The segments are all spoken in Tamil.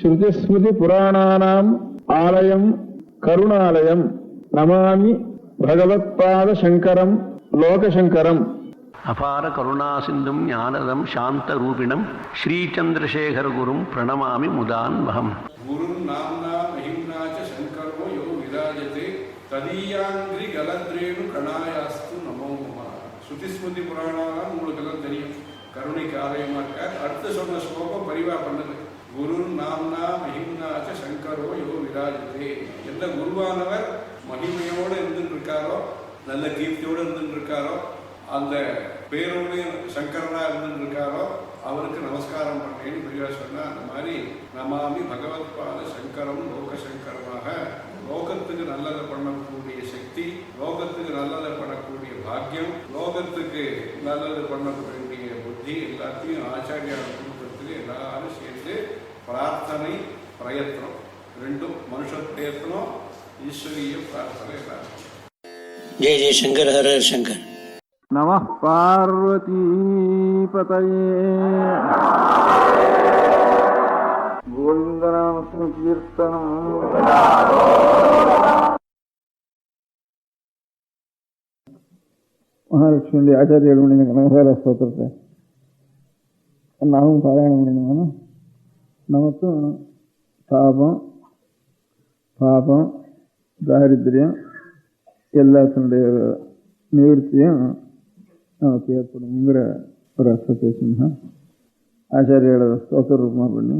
ஸ்ருதிஸ்மிருதி புராணானாம் ஆலயம் கருணாலயம் நமாமி பகவத்பாத சங்கரம் லோகசங்கரம். அபார கருணா சிந்தும் ஞானதம் சாந்த ரூபிணம் ஸ்ரீச்சந்திரசேகர குரும் பிரணமாமி முதான்வகம். குரும் நாம்னா மஹிம்னாச்ச சங்கரோ யோ விராஜதே ததீயாங்கிரி கலத்ரேணு கணாயாஸ்து நமோ நம. ஸ்ருதிஸ்மிருதி புராணாலாம் உங்களுக்கு எல்லாம் தெரியும், கருணைக்கு ஆலயமாக இருக்கார். அடுத்து சொன்ன ஸ்லோகம் பரிவா பண்ணது. குரு நாம்னா மஹிம்னாச்ச சங்கரோ யோ விராஜதே. எந்த குருவானவர் மகிமையோடு இருந்துட்டு இருக்காரோ, நல்ல கீர்த்தியோடு இருந்துட்டு இருக்காரோ, அந்த பேரோடு சங்கரனா இருந்துட்டு இருக்காரோ அவருக்கு நமஸ்காரம் பண்ணேன்னு பெரியவா சொன்னா. அந்த மாதிரி நமாமி பகவத்பாத சங்கரம் லோகசங்கரமாக லோகத்துக்கு நல்லதை பண்ணக்கூடிய சக்தி, லோகத்துக்கு நல்லதை பண்ணக்கூடிய பாக்கியம், லோகத்துக்கு நல்லது பண்ணக்கூடிய புத்தி எல்லாத்தையும் ஆச்சாரியார் கொடுக்கறதுக்கு எல்லாரும் சேர்ந்து பிரார்த்தனை பிரயத்னம் ரெண்டும், மனுஷ பிரயத்னம் ஈஸ்வரிய பிரார்த்தனை எல்லாரும். ஜெய ஜெய சங்கர், ஹர ஹர சங்கர். நமः பார்வதி பதயே. கோவிந்தநாம சங்கீர்த்தனம். மகாலட்சுமி ஆச்சாரிய பண்ணின கனகசார ஸ்தோத்திரத்தை நாமும் பாராயணம் பண்ணினோம்னா நமக்கும் தாபம் பாபம் தாரித்திரியம் எல்லாத்தினுடைய நிவர்த்தியும் நமக்கு ஏற்படுங்கிற ஒரு அர்த்தத்தை சொன்னா ஆச்சாரியோட ஸ்தோத்திர ரூபமாக பண்ணி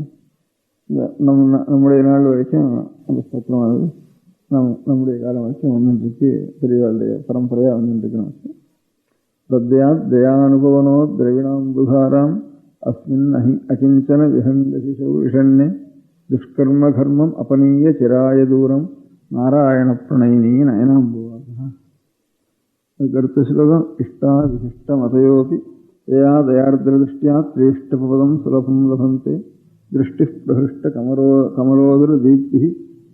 நம்முடைய நாள் வரைக்கும் அந்த ஸ்தோத்திரமானது நம்முடைய காலம் வரைக்கும் வந்துட்டுருக்கு. பெரியவாளுடைய பரம்பரையாக வந்துட்டுருக்கணும். தத்யாத் தயானுபவனோ திரவிணாம்புதாராம் அஸ்மின் அகிஞ்சன விஹந்தசிசௌ விஷண்ணே துஷ்கர்ம கர்மம் அபனீய சிராய தூரம் நாராயண பிரணயினி நயனாம்புவாக. அதுக்கு அடுத்த ஸ்லோகம் இஷ்டா விசிஷ்ட மதயோபி தயா தயார்திருஷ்டியா திரேஷ்டபதம் சுலபம் லபந்தே திருஷ்டி பிரஹிஷ்ட கமலோதர தீப்தி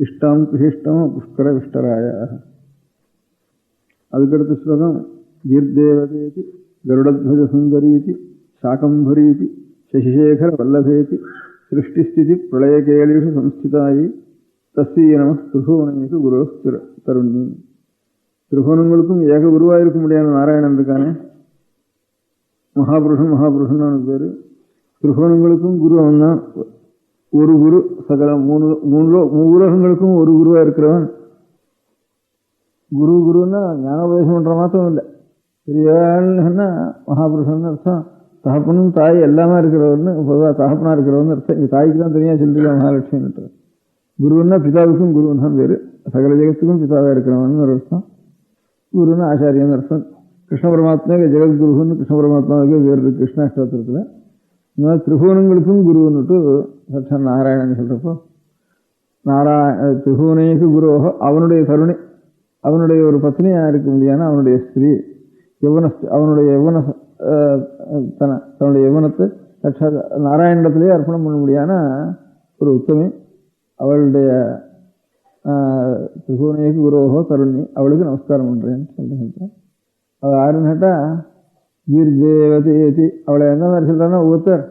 இஷ்டாம் கிருஷ்டம் புஷ்கர விஷ்டராய. அதுக்கடுத்த ஸ்லோகம் கீர்தேவதேதி கருடத்வஜ சுந்தரீதி சாகம்பரீதி சசிசேகர வல்லபேதி சிருஷ்டிஸ்திதி பிரளயகேளிஷு சம்ஸ்திதாயி தஸ்ய நம திரிபுவனேஷு குரு தருணி. திரிபுவனங்களுக்கும் ஏக குருவாக இருக்க முடியாத நாராயணன் இருக்கானே, மகாபுருஷன் அவனுக்கு பேரு. திரிபுவனங்களுக்கும் குரு அவன் தான். ஒரு குரு சகல மூலகங்களுக்கும் ஒரு குருவா இருக்கிறவன். குருன்னா ஞானோபதேசம் பண்ற மாத்திரம் இல்லை, பெரியவாள்னா மகாபுருஷன் அர்த்தம். தகப்பனும் தாய் எல்லாமே இருக்கிறவர்னு பொதுவாக தகப்பனா இருக்கிறவர்னு அர்த்தம். இங்கே தாய்க்கு தான் தனியாக சொல்லிருக்கா மகாலட்சுமின்ற. குருன்னா பிதாவுக்கும் குருன்னு தான் பேரு, சகல ஜெகத்துக்கும் பிதாவாக இருக்கிறவன் ஒரு அர்த்தம். குருன்னு ஆச்சாரியன்னு அர்த்தம். கிருஷ்ண பரமாத்மாவுக்கு ஜெகத்குருன்னு கிருஷ்ண பரமாத்மாவுக்கு வேறு இருக்கு கிருஷ்ணாஷ்டோத்திரத்தில். இந்த மாதிரி திரிபுவனங்களுக்கும் குருன்னுட்டு சட்சன் நாராயணன் சொல்றப்போ திரிபுவனேக்கு குருவோக அவனுடைய தருணி, அவனுடைய ஒரு பத்னியா இருக்க முடியாத அவனுடைய ஸ்திரீ அவனுடைய தன்னுடைய யவனத்தை சட்சாத் நாராயணத்திலேயே அர்ப்பணம் பண்ண முடியாத ஒரு உத்தமி. அவளுடைய திரிபுவனேக்கு குருவோகோ தருணி, அவளுக்கு நமஸ்காரம் பண்றேன்னு சொல்றேன். அவள் யாருன்னு கேட்டா கீர்தேவதேதி. அவளை எந்த மாதிரி சொல்றான்னா ஒருத்தர்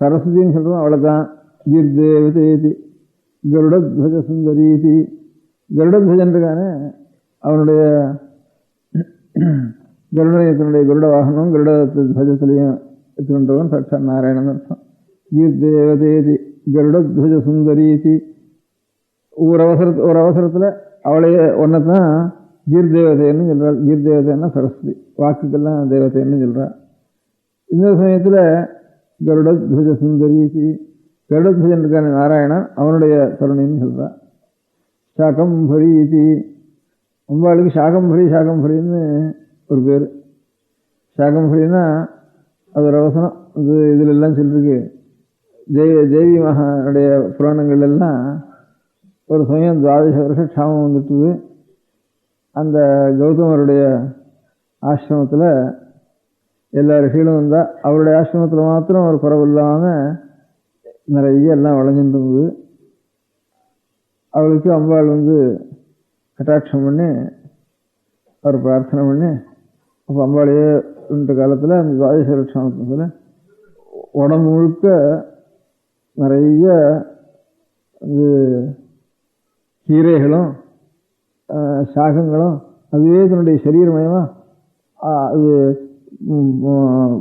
சரஸ்வதின்னு சொல்றோம், அவளை தான் கீர்தேவதேதி. கருடத்வஜ சுந்தரீதி, கருடத்வஜன் இருக்கானே அவனுடைய கருடைய கருட வாகனம் கருட துவஜத்திலையும் எடுத்துக்கொண்டவன் சட்சாத் நாராயணன் அர்த்தம். கீர்தேவதேதி கருடத்வஜ சுந்தரீதி. ஒரு அவசரத்தில் அவளையே ஒன்னதான் கீர்தேவதைன்னு சொல்றாள். கீர்தேவதைன்னா சரஸ்வதி, வாக்குக்கெல்லாம் தேவதைன்னு சொல்றா. இந்த சமயத்தில் கருடத்வஜ சுந்தரீதி, கருடத்வஜன் இருக்கான நாராயணன் அவனுடைய தருணின்னு சொல்றா. சாகம்பரீதி, அம்பாளுக்கு சாகம்பரின்னு ஒரு பேர். சாகம்பரின்னா அது ஒரு அவசரம். அது இதுல எல்லாம் சொல்லிருக்கு. தேவி மகானுடைய புராணங்கள் எல்லாம் ஒரு சமயம் 12 வருஷ க்ஷாமம் வந்துட்டுது. அந்த கௌதமருடைய ஆசிரமத்தில் எல்லா ரிஷிகளும் வந்தால் அவருடைய ஆசிரமத்தில் மாத்திரம் ஒரு குறவில்லாமல் நிறைய எல்லாம் விளைஞ்சிட்டு இருந்தது. அவளுக்கு அம்பாள் கட்டாட்சம் பண்ணி அவர் பிரார்த்தனை பண்ணி, அப்போ அம்பாளையே காலத்தில் அந்த 12 வருஷத்தில் உடம்பு முழுக்க நிறைய அது கீரைகளும் சாகங்களும் அதுவே தன்னுடைய சரீரமயமாக அது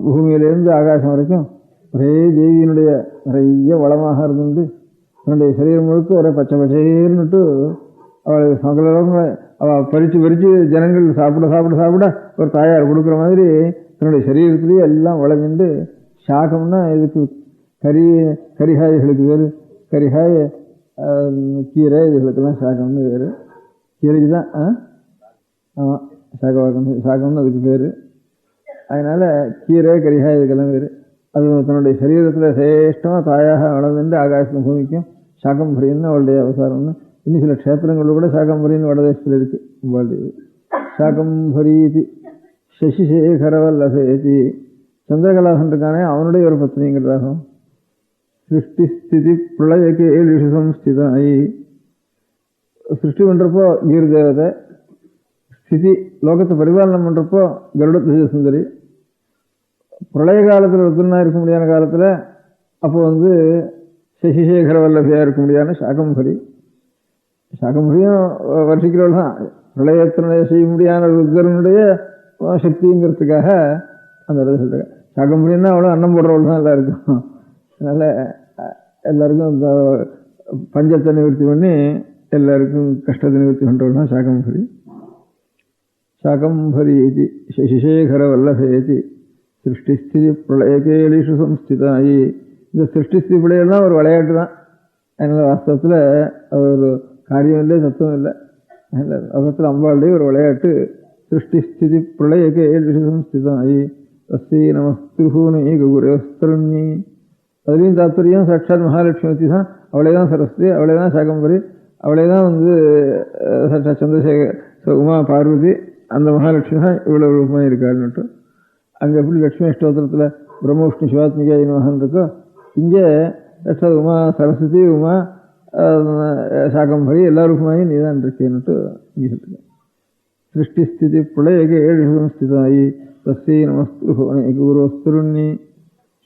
பூமியிலேருந்து ஆகாசம் வரைக்கும் ஒரே தேவியினுடைய நிறைய வளமாக இருந்துட்டு தன்னுடைய சரீரம் முழுக்க ஒரே பச்சை பச்சைன்னுட்டு அவளுக்கு சகல அவள் பறித்து ஜனங்கள் சாப்பிட ஒரு தாயார் கொடுக்குற மாதிரி தன்னுடைய சரீரத்திலேயே எல்லாம் வளைஞ்சுண்டு சாகம்னா இதுக்கு கரிகாய்களுக்கு வேறு கரிகாய் கீரை இதுகளுக்கெல்லாம் சாகம்னு வேறு கீரைக்கு தான் ஆமாம் சாகம்னு அதுக்கு பேர். அதனால் கீரை கரிகாய் இதுக்கெல்லாம் வேறு. அது தன்னுடைய சரீரத்தில் சிரேஷ்டமாக தாயாக வளர்ந்துட்டு ஆகாசம் பூமிக்கும் சாகம்பரின்னு அவளுடைய அவசாரம்னு இன்னும் சில க்ஷேத்திரங்களில் கூட சாகம்பரின்னு வடதேசத்தில் இருக்குது. உங்களுடைய சாகம்பரீதி சசிசேகரவல்லபேதி சந்திரகலாசன் இருக்கானே அவனுடைய ஒரு பத்னிங்கிறதாகும். சிருஷ்டி ஸ்திதி பிரளயகேலிஷு சம்ஸ்திதாயி சிருஷ்டி பண்ணுறப்போ கீர் தேவதை, ஸ்திதி லோகத்தை பரிபாலனம் பண்ணுறப்போ கருடத்வஜ சுந்தரி, பிரளய காலத்தில் ஒத்துனா இருக்க முடியாத காலத்தில் அப்போ சசிசேகர வல்லபியாக இருக்க முடியாத சாகம்பரி. சாகம்பரியும் வருஷிக்கிறவள் தான். பிரளயத்தினுடைய செய்ய முடியாத ருத்ரனுடைய சக்திங்கிறதுக்காக அந்த இடத்துல சொல்கிறாங்க. சாகம்பரின்னா அவ்வளோ அன்னம் போடுறவள் தான் எல்லாம் இருக்கும். அதனால் எல்லாருக்கும் இந்த பஞ்சத்தை நிவர்த்தி பண்ணி எல்லாருக்கும் கஷ்டத்தை நிவர்த்தி பண்ணுறவள் தான் சாகம்பரி. சாகம்பரி இது சசிசேகர வல்லபேதி சிருஷ்டிஸ்திதி பிரளயகேலிஷு சம்ஸ்திதாயி. இந்த சிருஷ்டிஸ்திதி பிரளயம்லாம் ஒரு விளையாட்டு தான். அதனால் வாஸ்தவத்தில் ஒரு காரியம் இல்லை, தத்துவம் இல்லை. அதனால் லோகத்தில் அம்பாளுடைய ஒரு விளையாட்டு. சிருஷ்டிஸ்திதி பிரளயகேலிஷு சம்ஸ்திதாயி தஸ்யை நமஸ்துஹூனி குருஸ்தருண்ணி. அதுலேயும் தாத்பரியம் சாட்சாத் மகாலட்சுமி வச்சு தான். அவளே தான் சரஸ்வதி, அவளே தான் சாகம்பரி, அவளே தான் சாட்சாத் சந்திரசேகர் உமா பார்வதி. அந்த மகாலட்சுமி தான் இவ்வளோ ரூபமாக இருக்காள்னுட்டு. அங்கே எப்படி லட்சுமி அஷ்டோத்திரத்தில் பிரம்ம விஷ்ணு சிவாத்மிகாய நமஹன்னு இருக்கோ, இங்கே சாட்சாத் உமா சரஸ்வதி, உமா சாகம்பரி எல்லா ரூபமாயும் நீ தான் இருக்கேன்னுட்டு இங்கே சொல்லிருக்கேன். சிருஷ்டிஸ்திதி பிரளயகேலிஷு ஸ்திதாயி தஸ்யை நமஸ்து குருஸ்துருண்ணி.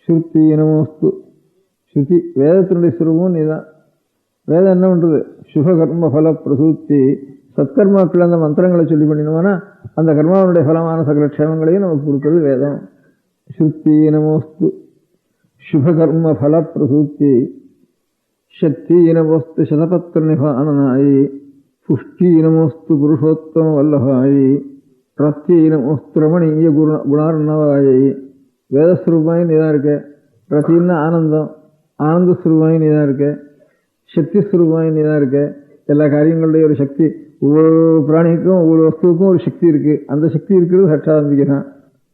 ஸ்ருதி நமோஸ்து. ஸ்ருதி வேதத்தினுடைய சுரூபமும் நீ தான். வேதம் என்ன பண்ணுறது? சுபகர்ம பல பிரசூத்தி. சத்கர்மாக்கள் அந்த மந்திரங்களை சொல்லி பண்ணினோம்னா அந்த கர்மாவனுடைய பலமான சகல க்ஷேமங்களையும் நமக்கு கொடுக்குறது வேதம். ஸ்ருதி நமோஸ்து சுபகர்ம பல பிரசூத்தி. சக்தி நமோஸ்து சதபத்திர நிபானனாயி. புஷ்டி நமோஸ்து புருஷோத்தம வல்லபாயி. பிரத்யை நமோஸ்து ரமணீய குணார்ணவாயை. வேதஸ்வரூபமாயி நீ தான் இருக்க. பிரத்தின்னா ஆனந்தம், ஆனந்த ஸ்வரூபமாயி நீ தான் இருக்க. சக்தி ஸ்வரூபமாயி நீ தான் இருக்க. எல்லா காரியங்களுடைய ஒரு சக்தி, ஒவ்வொரு பிராணிக்கும் ஒவ்வொரு வஸ்துவுக்கும் ஒரு சக்தி இருக்குது. அந்த சக்தி இருக்கிறது சட்டாம்பிகை தான்.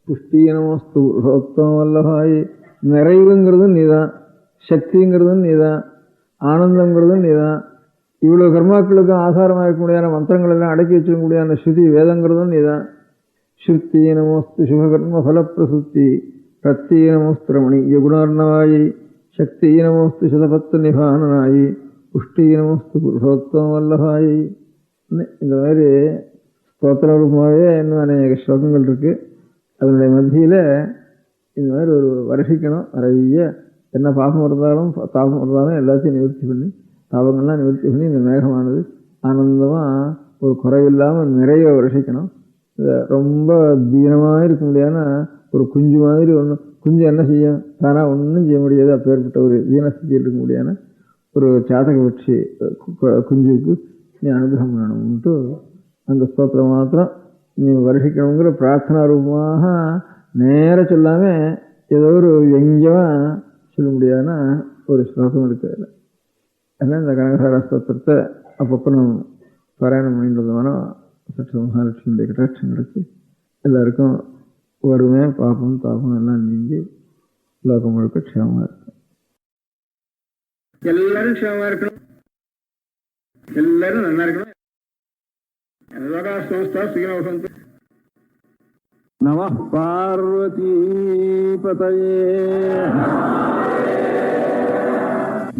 புஷ்டி நமோஸ்து புருஷோத்தம வல்லபாயி. நிறைவுங்கிறதும் நீ தான், சக்திங்கிறதும் நீ தான், ஆனந்தங்கிறதும் நீ தான். இவ்வளோ கர்மாக்களுக்கும் ஆதாரமாக இருக்க முடியாத மந்திரங்கள் எல்லாம் அடக்கி வச்சுக்க முடியாத ஸ்ருதி வேதங்கிறதும் நீ தான். ஸ்ருதி நமோஸ்து சுபகர்ம பலப்பிரசுத்தி. பிரத்தி நமோஸ்து ரமணீய குணார்ணவாயி. சக்தி நமோஸ்து சதபத்து நிபானனாயி. புஷ்டி நமோஸ்து புருஷோத்தம வல்லபாயி. இந்த மாதிரி ஸ்தோத்திர ரூபமாகவே இன்னும் அநேக ஸ்லோகங்கள் இருக்குது. அதனுடைய மத்தியில் இந்த மாதிரி ஒரு வருஷிக்கணும். நிறைய என்ன பாபம் இருந்தாலும் தாபம் இருந்தாலும் எல்லாத்தையும் நிவர்த்தி பண்ணி, தாபங்கள்லாம் நிவர்த்தி பண்ணி இந்த மேகமானது ஆனந்தமாக ஒரு குறைவில்லாமல் நிறைய வருஷிக்கணும். ரொம்ப தீனமாக இருக்க முடியாதுன்னா ஒரு குஞ்சு மாதிரி ஒன்று. குஞ்சு என்ன செய்யும்? தானாக ஒன்றும் செய்ய முடியாது. அப்பேற்பட்ட ஒரு தீனஸ்திதியில் இருக்க முடியாத ஒரு சாதக வச்சு குஞ்சுக்கு நீ அனுகிரகம் பண்ணணும்ட்டு அந்த ஸ்தோத்திரம் மாத்திரம் நீ வருஷிக்கணுங்கிற பிரார்த்தனா ரூபமாக நேர சொல்லாமல் ஏதோ ஒரு வெஞ்சமாக சொல்ல முடியாதுன்னா ஒரு ஸ்லோகம் இருக்குது. அதனால் இந்த கனகதார ஸ்தோத்திரத்தை அப்பப்போ நம்ம பாராயணம் பண்ணிட்டு சற்று மகாலட்சுமியுடைய கட்டாட்சம் கிடைச்சி எல்லாருக்கும் வறுமை பாப்பம் தாபம் எல்லாம் நீங்கி லோகம் முழுக்க க்ஷேமமாக இருக்கும். எல்லாரும் க்ஷேமமாக இருக்கணும், எல்லாரும் நல்லா இருக்கணும். நம பார்வதி பதயே.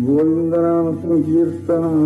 கோவிந்தநாம கீர்த்தனம்.